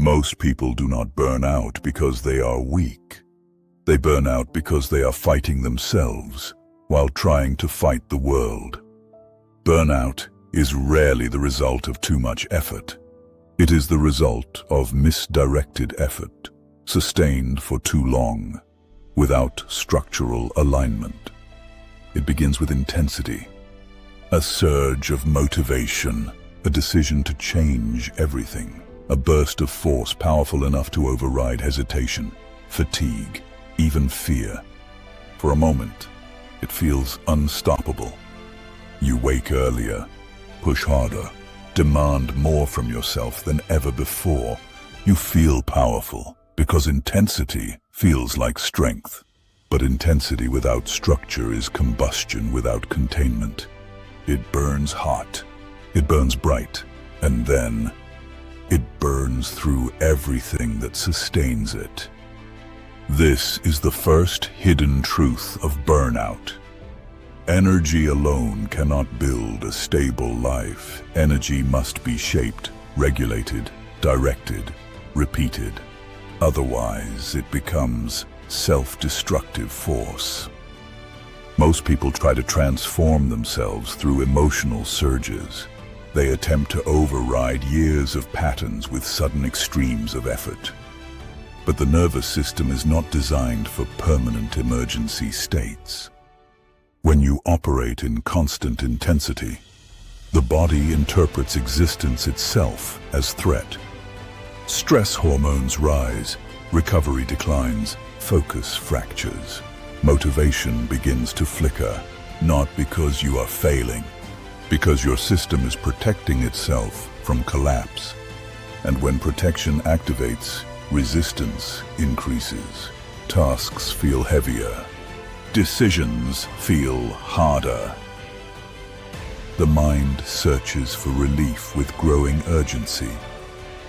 Most people do not burn out because they are weak. They burn out because they are fighting themselves while trying to fight the world. Burnout is rarely the result of too much effort. It is the result of misdirected effort, sustained for too long, without structural alignment. It begins with intensity, a surge of motivation, a decision to change everything, a burst of force powerful enough to override hesitation, fatigue, even fear. For a moment, it feels unstoppable. You wake earlier, push harder, demand more from yourself than ever before. You feel powerful because intensity feels like strength. But intensity without structure is combustion without containment. It burns hot, it burns bright, and then it burns through everything that sustains it. This is the first hidden truth of burnout. Energy alone cannot build a stable life. Energy must be shaped, regulated, directed, repeated. Otherwise, it becomes self-destructive force. Most people try to transform themselves through emotional surges. They attempt to override years of patterns with sudden extremes of effort. But the nervous system is not designed for permanent emergency states. When you operate in constant intensity, the body interprets existence itself as threat. Stress hormones rise, recovery declines, focus fractures. Motivation begins to flicker, not because you are failing, because your system is protecting itself from collapse. And when protection activates, resistance increases. Tasks feel heavier. Decisions feel harder. The mind searches for relief with growing urgency.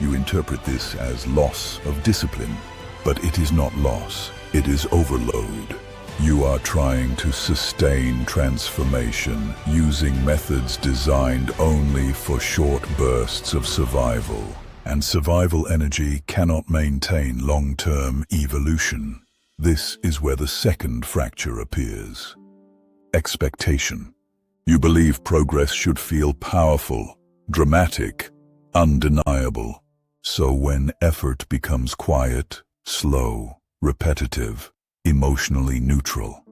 You interpret this as loss of discipline, but it is not loss, it is overload. You are trying to sustain transformation using methods designed only for short bursts of survival. And survival energy cannot maintain long-term evolution. This is where the second fracture appears. Expectation. You believe progress should feel powerful, dramatic, undeniable. So when effort becomes quiet, slow, repetitive, emotionally neutral,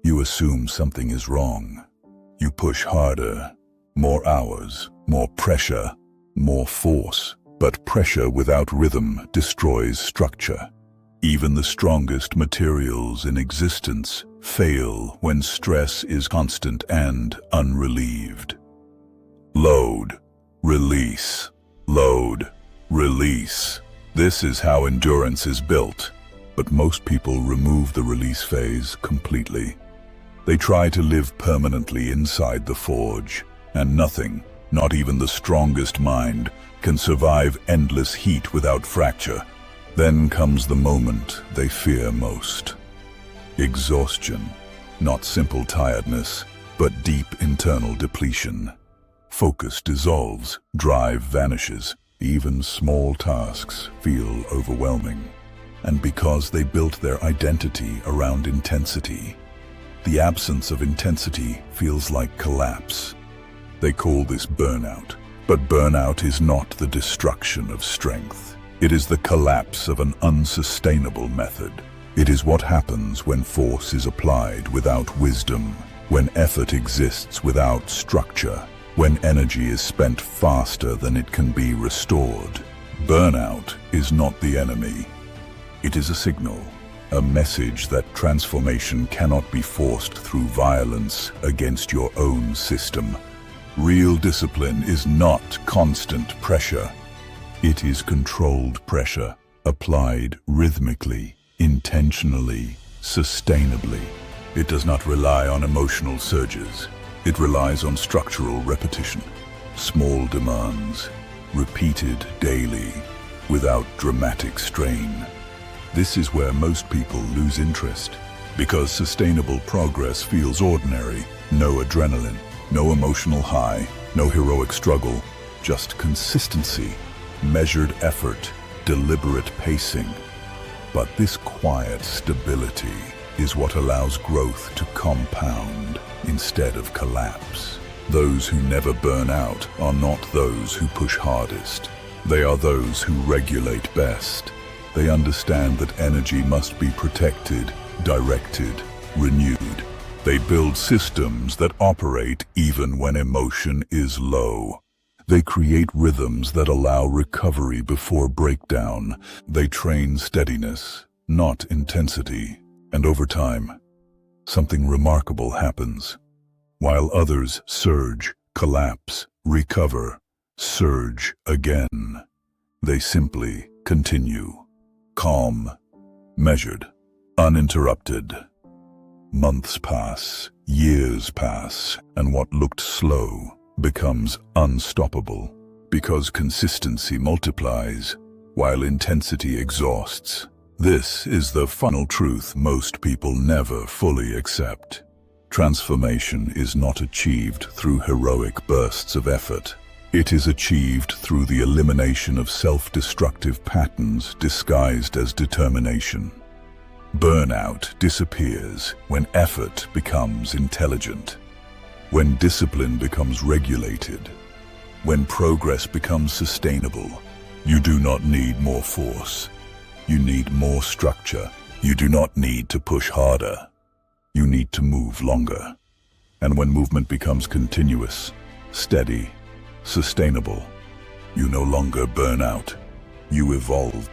you assume something is wrong. You push harder, more hours, more pressure, more force. But pressure without rhythm destroys structure. Even the strongest materials in existence fail when stress is constant and unrelieved. Load, release, load, release. This is how endurance is built. But most people remove the release phase completely. They try to live permanently inside the forge, and nothing, not even the strongest mind, can survive endless heat without fracture. Then comes the moment they fear most. Exhaustion. Not simple tiredness, but deep internal depletion. Focus dissolves, drive vanishes. Even small tasks feel overwhelming. And because they built their identity around intensity, the absence of intensity feels like collapse. They call this burnout. But burnout is not the destruction of strength. It is the collapse of an unsustainable method. It is what happens when force is applied without wisdom, when effort exists without structure, when energy is spent faster than it can be restored. Burnout is not the enemy. It is a signal, a message that transformation cannot be forced through violence against your own system. Real discipline is not constant pressure. It is controlled pressure, applied rhythmically, intentionally, sustainably. It does not rely on emotional surges. It relies on structural repetition, small demands, repeated daily, without dramatic strain. This is where most people lose interest, because sustainable progress feels ordinary, no adrenaline. No emotional high, no heroic struggle, just consistency, measured effort, deliberate pacing. But this quiet stability is what allows growth to compound instead of collapse. Those who never burn out are not those who push hardest. They are those who regulate best. They understand that energy must be protected, directed, renewed. They build systems that operate even when emotion is low. They create rhythms that allow recovery before breakdown. They train steadiness, not intensity. And over time, something remarkable happens. While others surge, collapse, recover, surge again, they simply continue. Calm, measured, uninterrupted. Months pass, years pass, and what looked slow becomes unstoppable, because consistency multiplies while intensity exhausts. This is the final truth most people never fully accept. Transformation is not achieved through heroic bursts of effort. It is achieved through the elimination of self-destructive patterns disguised as determination. Burnout disappears when effort becomes intelligent, when discipline becomes regulated, when progress becomes sustainable. You do not need more force. You need more structure. You do not need to push harder. You need to move longer. And when movement becomes continuous, steady, sustainable, you no longer burn out. You evolve.